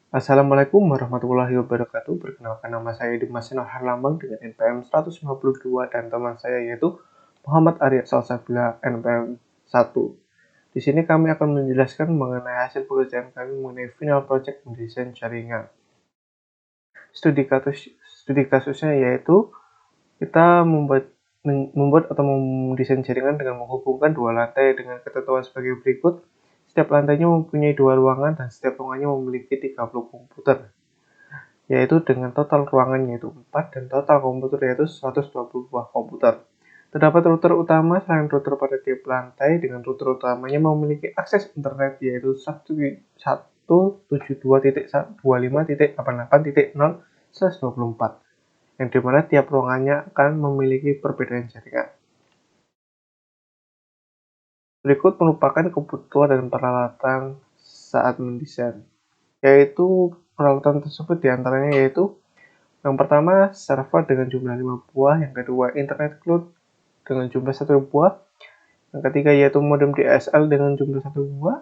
Assalamualaikum warahmatullahi wabarakatuh. Perkenalkan, nama saya Dimas Sinar Herlambang dengan NPM 152 dan teman saya yaitu Muhammad Arya Salsabila NPM 1. Di sini kami akan menjelaskan mengenai hasil pekerjaan kami mengenai final project mendesain jaringan. Studi kasusnya yaitu kita membuat atau mendesain jaringan dengan menghubungkan dua lantai dengan ketentuan sebagai berikut. Setiap lantainya mempunyai dua ruangan dan setiap ruangannya memiliki 30 komputer, yaitu dengan total ruangan yaitu 4 dan total komputer yaitu 120 buah komputer. Terdapat router utama selain router pada tiap lantai, dengan router utamanya memiliki akses internet yaitu 172.25.88.0/24, yang dimana tiap ruangannya akan memiliki perbedaan jaringan. Berikut merupakan kebutuhan dan peralatan saat mendesain, yaitu peralatan tersebut diantaranya yaitu yang pertama server dengan jumlah 5 buah, yang kedua internet cloud dengan jumlah 1 buah, yang ketiga yaitu modem DSL dengan jumlah 1 buah,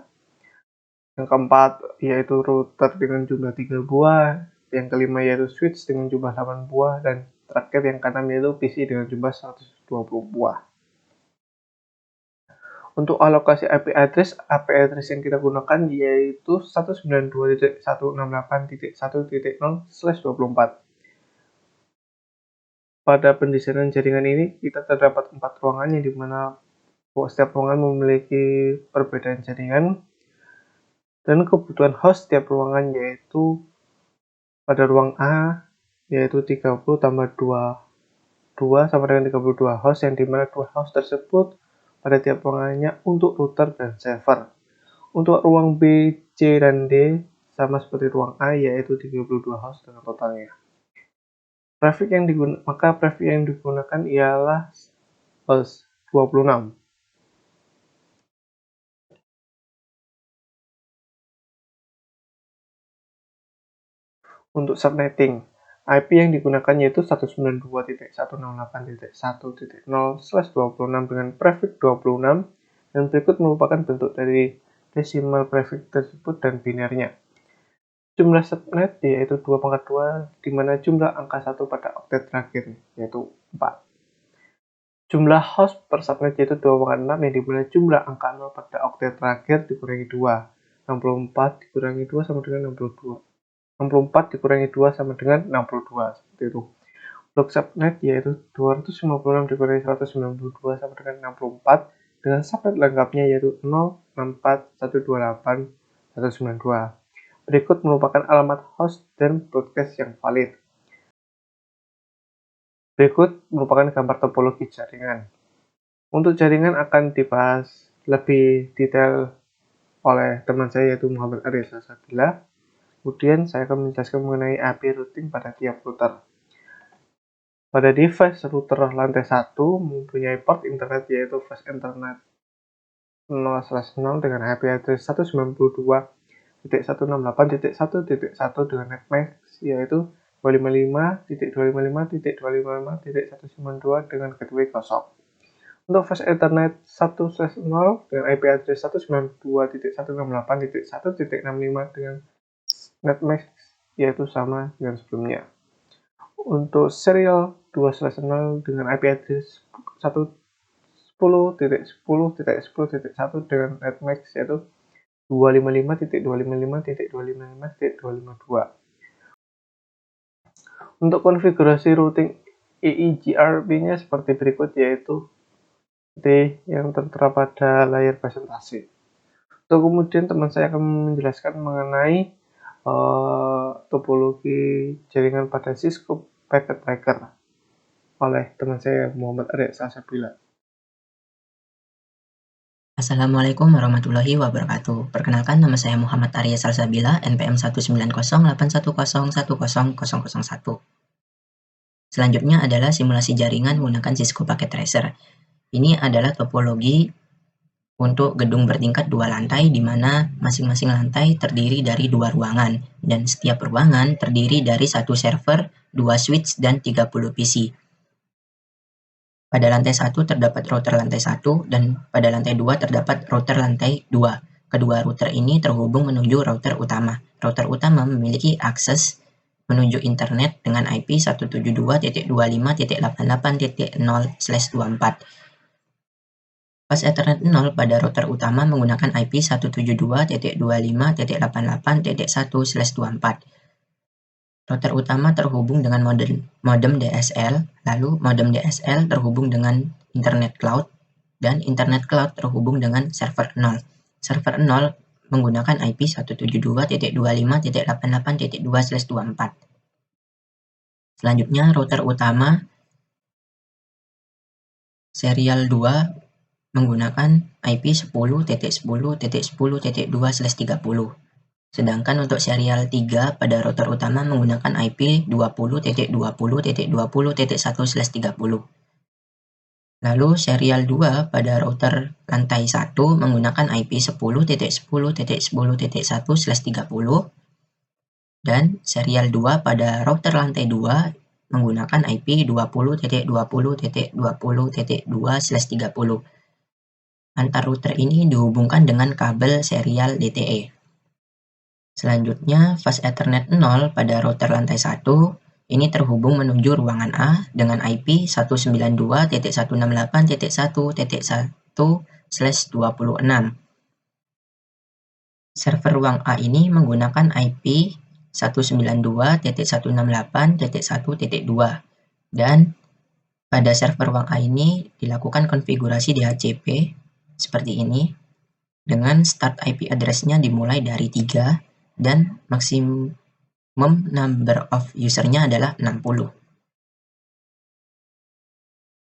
yang keempat yaitu router dengan jumlah 3 buah, yang kelima yaitu switch dengan jumlah 8 buah, dan terakhir yang keenam yaitu PC dengan jumlah 120 buah. Untuk alokasi IP address yang kita gunakan yaitu 192.168.1.0/24. Pada pendesainan jaringan ini kita terdapat 4 ruangan yang dimana setiap ruangan memiliki perbedaan jaringan dan kebutuhan host setiap ruangan, yaitu pada ruang A yaitu 30 tambah 2 sama dengan 32 host, yang dimana 2 host tersebut pada tiap ruangannya untuk router dan server. Untuk ruang B, C, dan D sama seperti ruang A yaitu 32 host dengan totalnya. Prefix yang digunakan ialah host 26. Untuk subnetting, IP yang digunakan yaitu 192.168.1.0/26 dengan prefix 26, dan berikut merupakan bentuk dari desimal prefix tersebut dan binarnya. Jumlah subnet yaitu 2/2, di mana jumlah angka 1 pada oktet terakhir yaitu 4. Jumlah host per subnet yaitu 2/6, yang dimana jumlah angka 0 pada oktet terakhir dikurangi 2. 64 dikurangi 2 sama dengan 62. 64 dikurangi 2 sama dengan 62, seperti itu. Blok subnet yaitu 256 dikurangi 192 sama dengan 64, dengan subnet lengkapnya yaitu 064.128.192. Berikut merupakan alamat host dan broadcast yang valid. Berikut merupakan gambar topologi jaringan. Untuk jaringan akan dibahas lebih detail oleh teman saya yaitu Muhammad Arya Salsabila. Kemudian saya akan menjelaskan mengenai IP routing pada tiap router. Pada device router lantai 1 mempunyai port internet yaitu flash internet 0/0 dengan IP address 192.168.1.1 dengan netmask yaitu 255.255.255.192 dengan gateway kosong. Untuk flash internet 1/0 dengan IP address 192.168.1.65 dengan netmask yaitu sama dengan sebelumnya. Untuk serial 2/0 dengan IP address 110.10.10.1 dengan netmask yaitu 255.255.255.252. Untuk konfigurasi routing EIGRP-nya seperti berikut, yaitu yang tertera pada layar presentasi. Untuk kemudian teman saya akan menjelaskan mengenai topologi jaringan pada Cisco Packet Tracker oleh teman saya Muhammad Arya Salsabila. Assalamualaikum warahmatullahi wabarakatuh. Perkenalkan, nama saya Muhammad Arya Salsabila, NPM 19081010001. Selanjutnya adalah simulasi jaringan menggunakan Cisco Packet Tracer. Ini adalah topologi untuk gedung bertingkat 2 lantai, di mana masing-masing lantai terdiri dari 2 ruangan, dan setiap ruangan terdiri dari 1 server, 2 switch, dan 30 PC. Pada lantai 1 terdapat router lantai 1, dan pada lantai 2 terdapat router lantai 2. kedua router ini terhubung menuju router utama. Router utama memiliki akses menuju internet dengan IP 172.25.88.0/24. Pas Ethernet 0 pada router utama menggunakan IP 172.25.88.1/24. Router utama terhubung dengan modem DSL, lalu modem DSL terhubung dengan internet cloud, dan internet cloud terhubung dengan server 0. Server 0 menggunakan IP 172.25.88.2/24. Selanjutnya, router utama serial 2 menggunakan IP 10.10.10.2/30. Sedangkan untuk serial 3 pada router utama menggunakan IP 20.20.20.1/30. Lalu serial 2 pada router lantai 1 menggunakan IP 10.10.10.1/30. Dan serial 2 pada router lantai 2 menggunakan IP 20.20.20.2/30. Antar router ini dihubungkan dengan kabel serial DTE. Selanjutnya, fast Ethernet 0 pada router lantai 1 ini terhubung menuju ruangan A dengan IP 192.168.1.1/26. Server ruang A ini menggunakan IP 192.168.1.2, dan pada server ruang A ini dilakukan konfigurasi DHCP seperti ini, dengan start IP address-nya dimulai dari 3 dan maksimum number of user-nya adalah 60.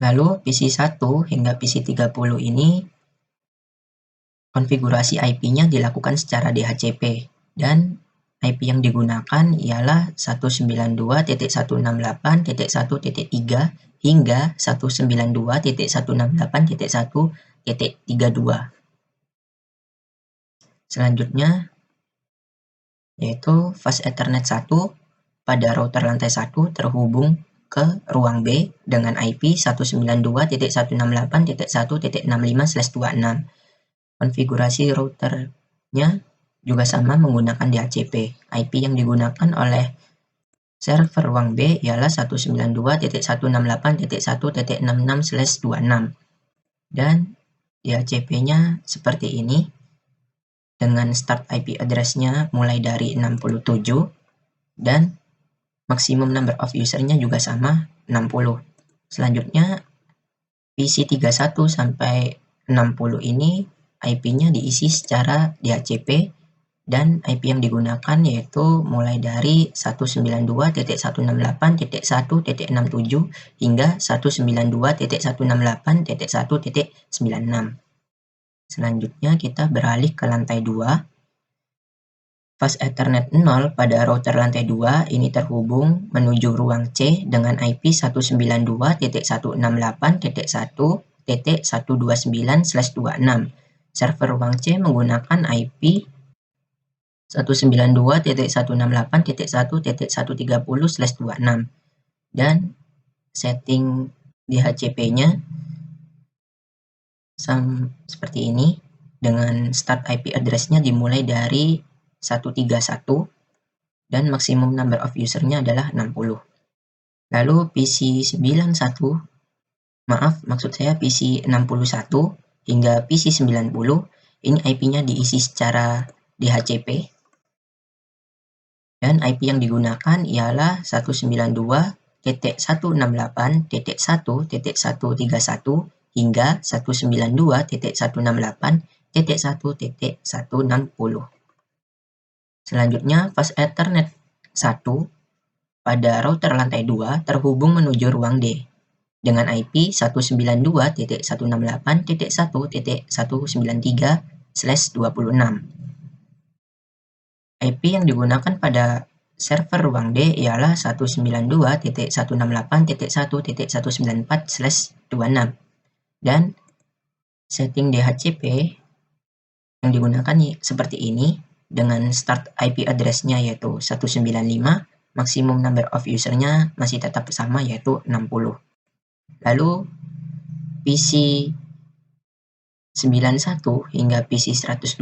Lalu PC1 hingga PC30 ini konfigurasi IP-nya dilakukan secara DHCP, dan IP yang digunakan ialah 192.168.1.3 hingga 192.168.1.32. Selanjutnya yaitu fast Ethernet 1 pada router lantai 1 terhubung ke ruang B dengan IP 192.168.1.65/26. Konfigurasi routernya juga sama menggunakan DHCP. IP yang digunakan oleh server ruang B ialah 192.168.1.66/26, dan DHCP-nya seperti ini dengan start IP address-nya mulai dari 67 dan maksimum number of user-nya juga sama 60. Selanjutnya PC31 sampai 60 ini IP-nya diisi secara DHCP, dan IP yang digunakan yaitu mulai dari 192.168.1.67 hingga 192.168.1.96. Selanjutnya kita beralih ke lantai 2. Fast Ethernet 0 pada router lantai 2 ini terhubung menuju ruang C dengan IP 192.168.1.129/26. Server ruang C menggunakan IP 192.168.1.130/26, dan setting DHCP-nya seperti ini dengan start IP address-nya dimulai dari 131 dan maksimum number of user-nya adalah 60. Lalu PC91, maksud saya PC61 hingga PC90 ini IP-nya diisi secara DHCP, dan IP yang digunakan ialah 192.168.1.131 hingga 192.168.1.160. Selanjutnya, fast Ethernet 1 pada router lantai 2 terhubung menuju ruang D dengan IP 192.168.1.193/26. IP yang digunakan pada server ruang D ialah 192.168.1.194/26, dan setting DHCP yang digunakan seperti ini dengan start IP address-nya yaitu 195, maksimum number of user-nya masih tetap sama yaitu 60. Lalu PC 91 hingga PC 120,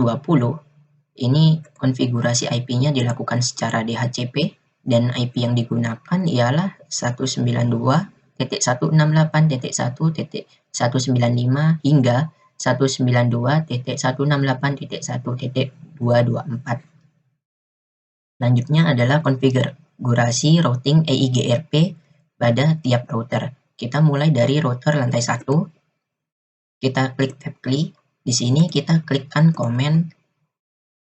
ini konfigurasi IP-nya dilakukan secara DHCP dan IP yang digunakan ialah 192.168.1.195 hingga 192.168.1.224. Selanjutnya adalah konfigurasi routing EIGRP pada tiap router. Kita mulai dari router lantai 1. Kita klik tab klik. Di sini kita klikkan komen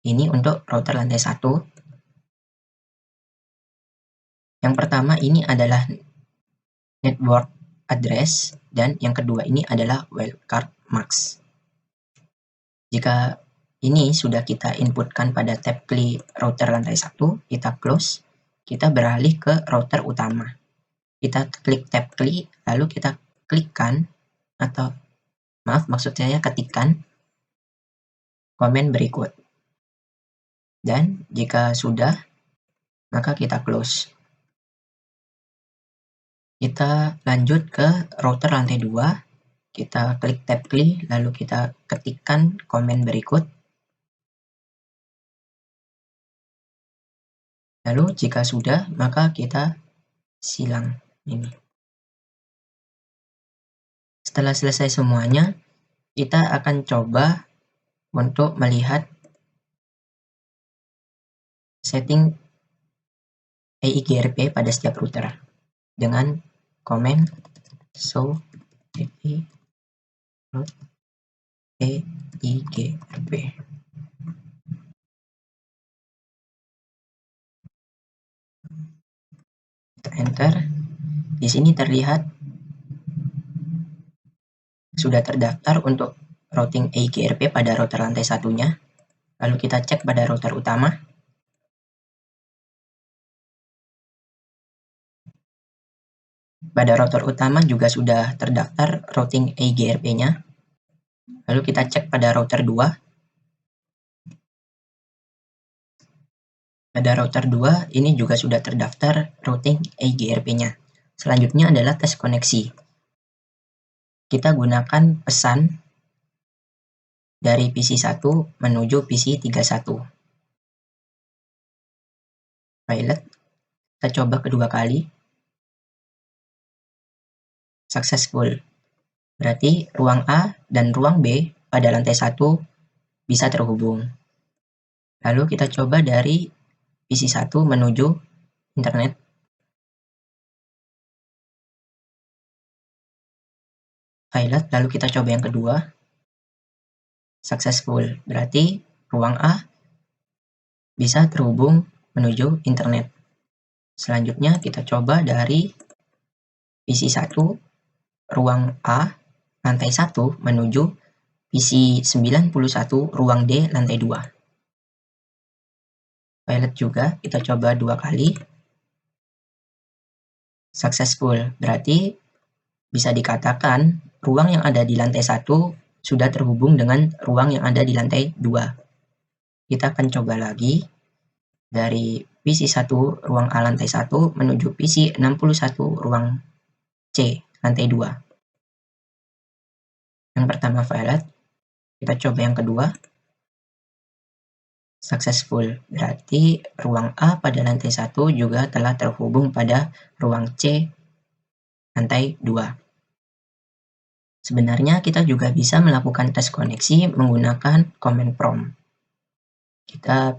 ini untuk router lantai 1. Yang pertama ini adalah network address dan yang kedua ini adalah wildcard mask. Jika ini sudah kita inputkan pada tab klik router lantai 1, kita close, kita beralih ke router utama. Kita klik tab klik, lalu kita klikkan atau maksud saya ketikkan komen berikut. Dan jika sudah, maka kita close. Kita lanjut ke router lantai 2. Kita klik tab klik, lalu kita ketikkan komen berikut. Lalu jika sudah, maka kita silang ini. Setelah selesai semuanya, kita akan coba untuk melihat setting EIGRP pada setiap router dengan komen show EIGRP. Enter. Di sini terlihat sudah terdaftar untuk routing EIGRP pada router lantai satunya. Lalu kita cek pada router utama. Pada router utama juga sudah terdaftar routing EIGRP-nya. Lalu kita cek pada router 2. Pada router 2 ini juga sudah terdaftar routing EIGRP-nya. Selanjutnya adalah tes koneksi. Kita gunakan pesan dari PC 1 menuju PC 31. Pilot, kita coba kedua kali. Successful. Berarti ruang A dan ruang B pada lantai 1 bisa terhubung. Lalu kita coba dari PC 1 menuju internet. Pilot, lalu kita coba yang kedua. Successful. Berarti ruang A bisa terhubung menuju internet. Selanjutnya kita coba dari PC 1 ruang A lantai 1 menuju PC 91 ruang D lantai 2. Pilot juga kita coba 2 kali. Successful. Berarti bisa dikatakan ruang yang ada di lantai 1 sudah terhubung dengan ruang yang ada di lantai 2. Kita akan coba lagi dari PC 1 ruang A lantai 1 menuju PC 61 ruang C lantai 2. Yang pertama pilot, kita coba yang kedua. Successful. Berarti ruang A pada lantai 1 juga telah terhubung pada ruang C lantai 2. Sebenarnya kita juga bisa melakukan tes koneksi menggunakan command prompt. Kita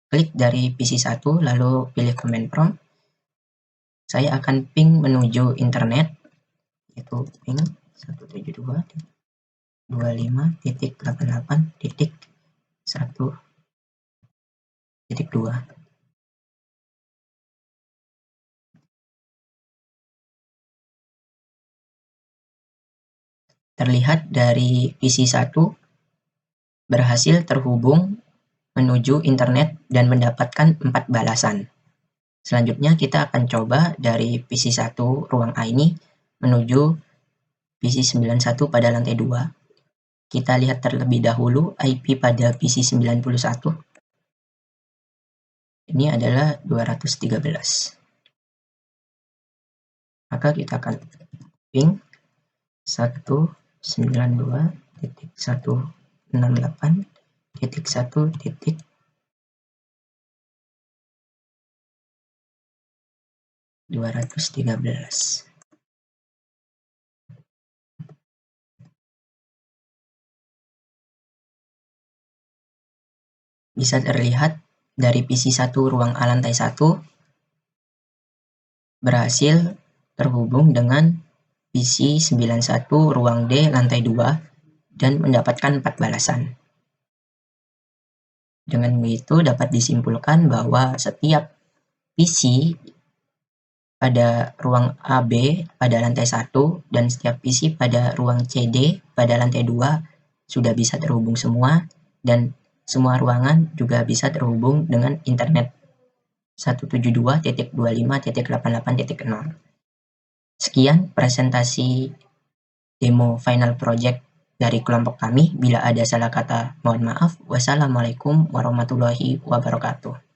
klik dari PC 1 lalu pilih command prompt. Saya akan ping menuju internet, yaitu ping 172.25.88.1.2. Terlihat dari PC 1 berhasil terhubung menuju internet dan mendapatkan 4 balasan. Selanjutnya kita akan coba dari PC 1 ruang A ini menuju PC 91 pada lantai 2. Kita lihat terlebih dahulu IP pada PC 91. Ini adalah 213. Maka kita akan ping 192 168.1.213. Bisa terlihat dari PC1 ruang A lantai 1 berhasil terhubung dengan PC91 ruang D lantai 2 dan mendapatkan 4 balasan. Dengan begitu dapat disimpulkan bahwa setiap PC pada ruang AB pada lantai 1 dan setiap PC pada ruang CD pada lantai 2 sudah bisa terhubung semua, dan semua ruangan juga bisa terhubung dengan internet 172.25.88.0. Sekian presentasi demo final project dari kelompok kami. Bila ada salah kata, mohon maaf. Wassalamualaikum warahmatullahi wabarakatuh.